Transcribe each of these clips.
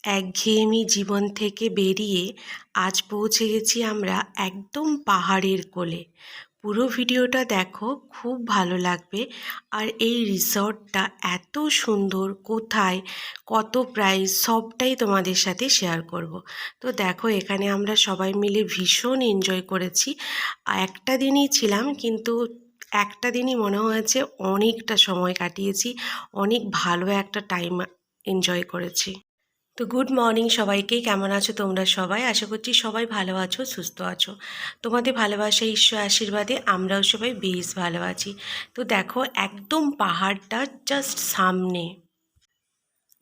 একঘেয়েমি জীবন থেকে বেরিয়ে আজ পৌঁছে গেছি আমরা একদম পাহাড়ের কোলে। পুরো ভিডিওটা দেখো, খুব ভালো লাগবে। আর এই রিসর্টটা এত সুন্দর, কোথায়, কত প্রাইস, সবটাই তোমাদের সাথে শেয়ার করব। তো দেখো, এখানে আমরা সবাই মিলে ভীষণ এনজয় করেছি। একটা দিনই ছিলাম, কিন্তু একটা দিনই মনে হয়েছে অনেকটা সময় কাটিয়েছি, অনেক ভালো একটা টাইম এনজয় করেছি। তো গুড মর্নিং সবাইকে, কেমন আছো তোমরা সবাই? আশা করছি সবাই ভালো আছো, সুস্থ আছো। তোমাদের ভালোবাসা, ঈশ্বর আশীর্বাদে আমরাও সবাই বেশ ভালো আছি। তো দেখো, একদম পাহাড়টা জাস্ট সামনে।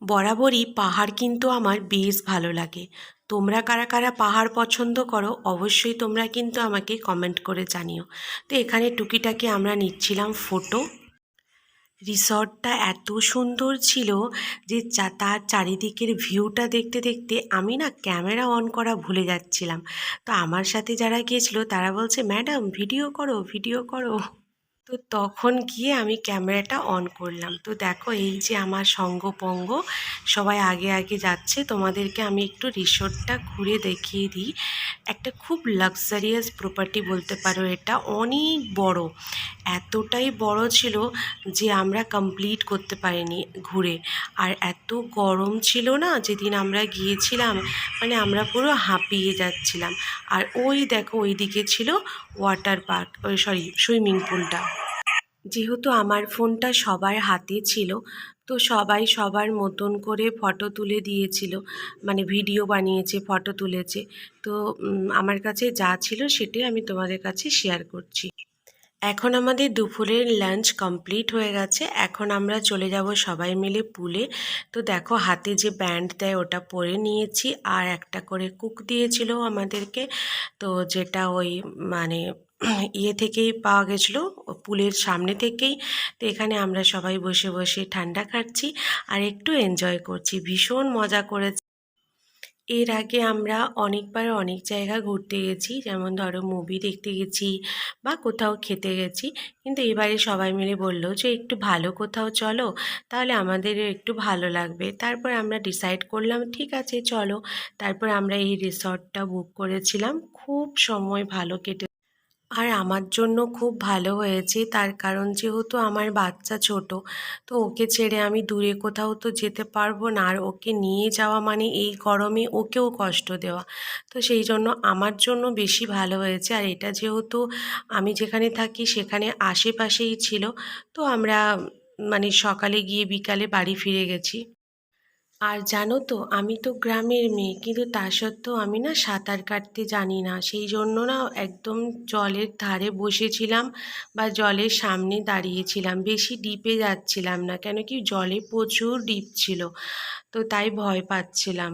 বরাবরই পাহাড় কিন্তু আমার বেশ ভালো লাগে। তোমরা কারা কারা পাহাড় পছন্দ করো অবশ্যই তোমরা কিন্তু আমাকে কমেন্ট করে জানিও। তো এখানে টুকিটাকি আমরা নিচ্ছিলাম ফটো। রিসর্টটা এত সুন্দর ছিল যে তার চারিদিকের ভিউটা দেখতে দেখতে আমি না ক্যামেরা অন করা ভুলে যাচ্ছিলাম। তো আমার সাথে যারা গিয়েছিল তারা বলছে, ম্যাডাম ভিডিও করো, ভিডিও করো। তো তখন গিয়ে আমি ক্যামেরাটা অন করলাম। তো দেখো, এই যে আমার সঙ্গপঙ্গ সবাই আগে আগে যাচ্ছে। তোমাদেরকে আমি একটু রিসোর্টটা ঘুরে দেখিয়ে দিই। একটা খুব লাক্সারিয়াস প্রপার্টি বলতে পারো, এটা অনেক বড়। এতটাই বড় ছিল যে আমরা কমপ্লিট করতে পারিনি ঘুরে। আর এত গরম ছিল না যেদিন আমরা গিয়েছিলাম, মানে আমরা পুরো হাঁপিয়ে যাচ্ছিলাম। আর ওই দেখো, ওই দিকে ছিল ওয়াটার পার্ক, ওই সরি সুইমিং পুলটা। যেহেতু আমার ফোনটা সবার হাতে ছিল, তো সবাই সবার মতন করে ফটো তুলে দিয়েছিল, মানে ভিডিও বানিয়েছে, ফটো তুলেছে। তো আমার কাছে যা ছিল সেটাই আমি তোমাদের কাছে শেয়ার করছি। এখন আমাদের দুপুরের লাঞ্চ কমপ্লিট হয়ে গেছে। এখন আমরা চলে যাব সবাই মিলে পুলে। তো দেখো, হাতে যে ব্যান্ড দেয় ওটা পরে নিয়েছি, আর একটা করে কুক দিয়েছিল আমাদেরকে। তো যেটা ওই মানে ইয়ে থেকেই পাওয়া গেছিলো, পুলের সামনে থেকেই। তো এখানে আমরা সবাই বসে বসে ঠান্ডা খাচ্ছি আর একটু এনজয় করছি, ভীষণ মজা করেছি। এর আগে আমরা অনেকবার অনেক জায়গা ঘুরতে গেছি, যেমন ধরো মুভি দেখতে গেছি বা কোথাও খেতে গেছি। কিন্তু এবারে সবাই মিলে বললো যে একটু ভালো কোথাও চলো, তাহলে আমাদেরও একটু ভালো লাগবে। তারপর আমরা ডিসাইড করলাম, ঠিক আছে চলো। তারপর আমরা এই রিসর্টটা বুক করেছিলাম, খুব সময় ভালো কেটে। আর আমার জন্য খুব ভালো হয়েছে, তার কারণ যেহেতু আমার বাচ্চা ছোট, তো ওকে ছেড়ে আমি দূরে কোথাও তো যেতে পারবো না। আর ওকে নিয়ে যাওয়া মানে এই গরমে ওকেও কষ্ট দেওয়া। তো সেই জন্য আমার জন্য বেশি ভালো হয়েছে। আর এটা যেহেতু আমি যেখানে থাকি সেখানে আশেপাশেই ছিল, তো আমরা মানে সকালে গিয়ে বিকালে বাড়ি ফিরে গেছি। আর জানো তো, আমি তো গ্রামের মেয়ে, কিন্তু তা সত্ত্বেও আমি না সাঁতার কাটতে জানি না। সেই জন্য না একদম জলের ধারে বসেছিলাম বা জলের সামনে দাঁড়িয়েছিলাম, বেশি ডিপে যাচ্ছিলাম না, কেন কি জলে প্রচুর ডিপ ছিল। তো তাই ভয় পাচ্ছিলাম।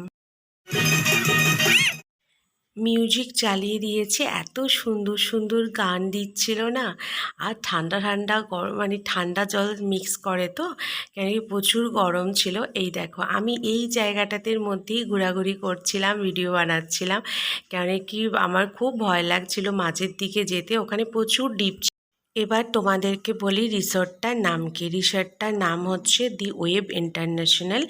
মিউজিক চালিয়ে দিয়েছে, এত সুন্দর সুন্দর গান দিচ্ছিল না। আর ঠান্ডা ঠান্ডা গরম, মানে ঠান্ডা জল মিক্স করে তো, কেন কি প্রচুর গরম ছিল। এই দেখো, আমি এই জায়গাটাতে মধ্যেই ঘোরাঘুরি করছিলাম, ভিডিও বানাচ্ছিলাম, কেন কি আমার খুব ভয় লাগছিল মাঝের দিকে যেতে, ওখানে প্রচুর ডিপ। এবার তোমাদেরকে বলি রিসর্টটার নাম কি। রিসর্টটার নাম হচ্ছে দি ওয়েব ইন্টারন্যাশনাল,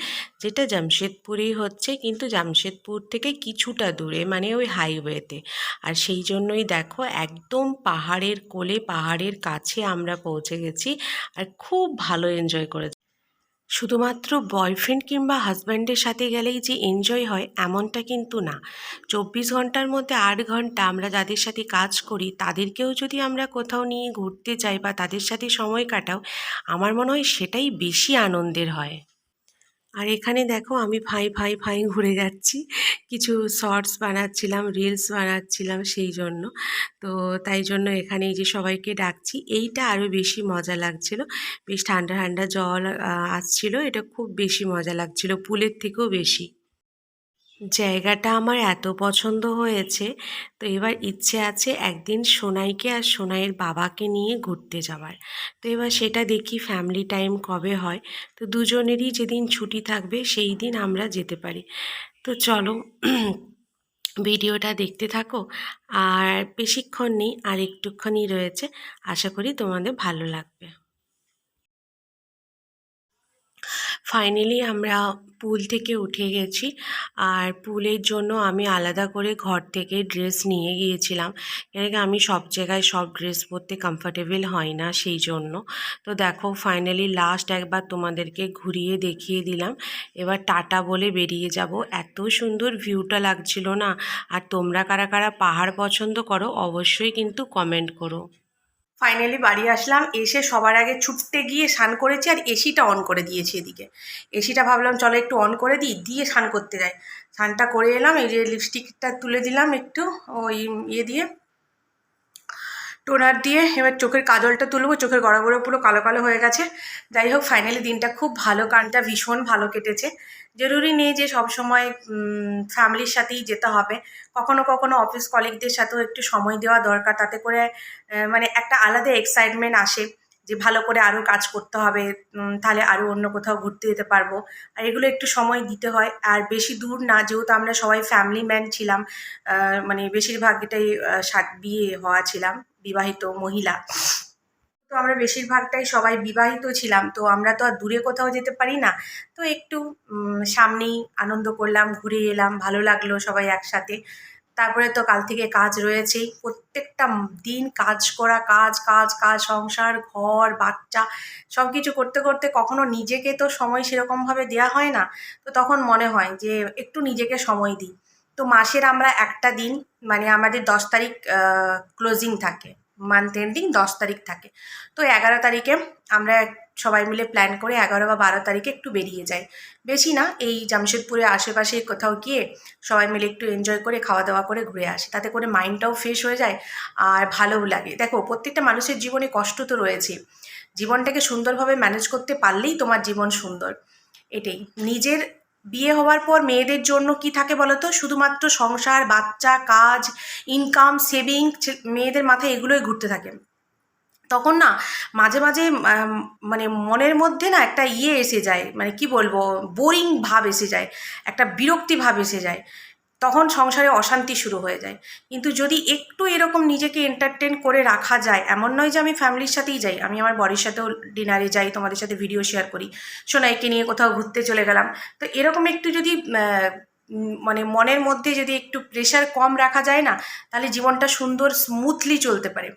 যেটা জামশেদপুরেই হচ্ছে, কিন্তু জামশেদপুর থেকে কিছুটা দূরে, মানে ওই হাইওয়েতে। আর সেই জন্যই দেখো, একদম পাহাড়ের কোলে, পাহাড়ের কাছে আমরা পৌঁছে গেছি। আর খুব ভালো এনজয় করেছি। শুধুমাত্র বয়ফ্রেন্ড কিংবা হাজব্যান্ডের সাথে গেলেই যে এনজয় হয় এমনটা কিন্তু না। 24 ঘন্টার মধ্যে 8 ঘন্টা আমরা যাদের সাথে কাজ করি তাদেরকেও যদি আমরা কোথাও নিয়ে ঘুরতে যাই বা তাদের সাথে সময় কাটাও, আমার মনে হয় সেটাই বেশি আনন্দের হয়। আর এখানে দেখো, আমি ফাঁই ফাঁই ফাঁই ঘুরে যাচ্ছি, কিছু শর্টস বানাচ্ছিলাম, রিলস বানাচ্ছিলাম সেই জন্য। তো তাই জন্য এখানে এই যে সবাইকে ডাকছি, এইটা আরও বেশি মজা লাগছিল। বেশ ঠান্ডা ঠান্ডা জল আসছিল, এটা খুব বেশি মজা লাগছিল, পুলের থেকেও বেশি। জায়গাটা আমার এত পছন্দ হয়েছে। তো এবার ইচ্ছে আছে একদিন সোনাইকে আর সোনাইয়ের বাবাকে নিয়ে ঘুরতে যাওয়ার। তো এবার সেটা দেখি ফ্যামিলি টাইম কবে হয়। তো দুজনেরই যেদিন ছুটি থাকবে সেই দিন আমরা যেতে পারি। তো চলো, ভিডিওটা দেখতে থাকো। আর বেশিক্ষণ নেই, আর একটুখানি রয়েছে, আশা করি তোমাদের ভালো লাগবে। ফাইনালি আমরা পুল থেকে উঠে গেছি। আর পুলের জন্য আমি আলাদা করে ঘর থেকে ড্রেস নিয়ে গিয়েছিলাম, কেন কি আমি সব জায়গায় সব ড্রেস পরতে কমফর্টেবল হয় না, সেই জন্য। তো দেখো ফাইনালি লাস্ট একবার তোমাদেরকে ঘুরিয়ে দেখিয়ে দিলাম। এবার টাটা বলে বেরিয়ে যাব। এত সুন্দর ভিউটা লাগছিল না। আর তোমরা কারা কারা পাহাড় পছন্দ করো অবশ্যই কিন্তু কমেন্ট করো। ফাইনালি বাড়ি আসলাম, এসে সবার আগে ছুটতে গিয়ে স্নান করেছি আর এসিটা অন করে দিয়েছি এদিকে। এসিটা ভাবলাম চলো একটু অন করে দিই, দিয়ে স্নান করতে যাই। স্নানটা করে এলাম, এই যে লিপস্টিকটা তুলে দিলাম একটু ওই ইয়ে দিয়ে, টোনার দিয়ে। এবার চোখের কাজলটা তুলবো, চোখের গড়াগুলো পুরো কালো কালো হয়ে গেছে। যাই হোক ফাইনালি দিনটা খুব ভালো, কানটা ভীষণ ভালো কেটেছে। জরুরি নেই যে সবসময় ফ্যামিলির সাথেই যেতে হবে, কখনো কখনো অফিস কলিগদের সাথেও একটু সময় দেওয়া দরকার। তাতে করে মানে একটা আলাদা এক্সাইটমেন্ট আসে যে ভালো করে আরও কাজ করতে হবে, তাহলে আরও অন্য কোথাও ঘুরতে যেতে পারবো। আর এগুলো একটু সময় দিতে হয়। আর বেশি দূর না, যেহেতু আমরা সবাই ফ্যামিলি ম্যান ছিলাম, মানে বেশিরভাগ এটাই বিয়ে হওয়া ছিলাম, বিবাহিত মহিলা। তো আমরা বেশিরভাগটাই সবাই বিবাহিত ছিলাম, তো আমরা তো আর দূরে কোথাও যেতে পারি না। তো একটু সামনেই আনন্দ করলাম, ঘুরে এলাম, ভালো লাগলো সবাই একসাথে। তারপরে তো কাল থেকে কাজ রয়েছেই, প্রত্যেকটা দিন কাজ করা, কাজ কাজ কাজ, সংসার, ঘর, বাচ্চা, সব কিছু করতে করতে কখনো নিজেকে তো সময় সেরকমভাবে দেওয়া হয় না। তো তখন মনে হয় যে একটু নিজেকে সময় দিই। তো মাসের আমরা একটা দিন, মানে আমাদের 10 তারিখ ক্লোজিং থাকে, মান্থ এন্ডিং 10 তারিখ থাকে। তো 11 তারিখে আমরা সবাই মিলে প্ল্যান করে 11 বা 12 তারিখে একটু বেরিয়ে যাই। বেশি না, এই জামশেদপুরে আশেপাশে কোথাও গিয়ে সবাই মিলে একটু এনজয় করে খাওয়া দাওয়া করে ঘুরে আসি। তাতে করে মাইন্ডটাও ফ্রেশ হয়ে যায় আর ভালোও লাগে। দেখো প্রত্যেকটা মানুষের জীবনে কষ্ট তো রয়েছে, জীবনটাকে সুন্দরভাবে ম্যানেজ করতে পারলেই তোমার জীবন সুন্দর। এটাই নিজের বিয়ে হওয়ার পর মেয়েদের জন্য কি থাকে বলো তো, শুধুমাত্র সংসার, বাচ্চা, কাজ, ইনকাম, সেভিং, মেয়েদের মাথায় এগুলোই ঘুরতে থাকে। তখন না মাঝে মাঝে মানে মনের মধ্যে না একটা ইয়ে এসে যায়, মানে কি বলবো, বোরিং ভাব এসে যায়, একটা বিরক্তি ভাব এসে যায়। তখন সংসারে অশান্তি শুরু হয়ে যায়। কিন্তু যদি একটু এরকম নিজেকে এন্টারটেন করে রাখা যায়, এমন নয় যে আমি ফ্যামিলির সাথেই যাই, আমি আমার বরের সাথেও ডিনারে যাই, তোমাদের সাথে ভিডিও শেয়ার করি, সোনাইকে নিয়ে কোথাও ঘুরতে চলে গেলাম। তো এরকম একটু যদি মানে মনের মধ্যে যদি একটু প্রেশার কম রাখা যায় না, তাহলে জীবনটা সুন্দর স্মুথলি চলতে পারে।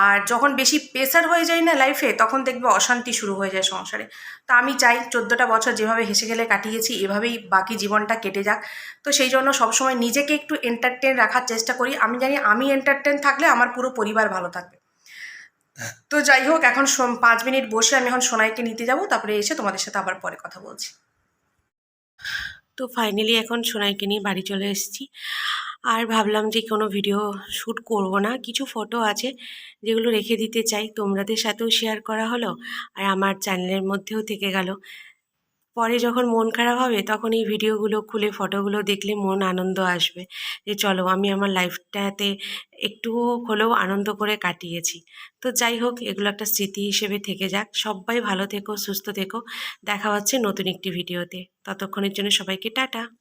আর যখন বেশি প্রেশার হয়ে যায় না লাইফে, তখন দেখবে অশান্তি শুরু হয়ে যায় সংসারে। তো আমি চাই 14টা বছর যেভাবে হেসে গেলে কাটিয়েছি, এভাবেই বাকি জীবনটা কেটে যাক। তো সেই জন্য সবসময় নিজেকে একটু এন্টারটেন রাখার চেষ্টা করি। আমি জানি আমি এন্টারটেন থাকলে আমার পুরো পরিবার ভালো থাকবে। তো যাই হোক, এখন 5 মিনিট বসে আমি এখন সোনাইকে নিতে যাব, তারপরে এসে তোমাদের সাথে আবার পরে কথা বলছি। তো ফাইনালি এখন সোনাইকে নিয়ে বাড়ি চলে এসেছি। আর ভাবলাম যে কোনো ভিডিও শ্যুট করব না, কিছু ফটো আছে যেগুলো রেখে দিতে চাই, তোমাদের সাথেও শেয়ার করা হলো আর আমার চ্যানেলের মধ্যেও থেকে গেল। পরে যখন মন খারাপ হবে তখন এই ভিডিওগুলো খুলে ফটোগুলো দেখলে মন আনন্দ আসবে, যে চলো আমি আমার লাইফটাতে একটুও হলেও আনন্দ করে কাটিয়েছি। তো যাই হোক, এগুলো একটা স্মৃতি হিসেবে থেকে যাক। সবাই ভালো থেকো, সুস্থ থেকো। দেখা হচ্ছে নতুন একটি ভিডিওতে। ততক্ষণের জন্য সবাইকে টাটা।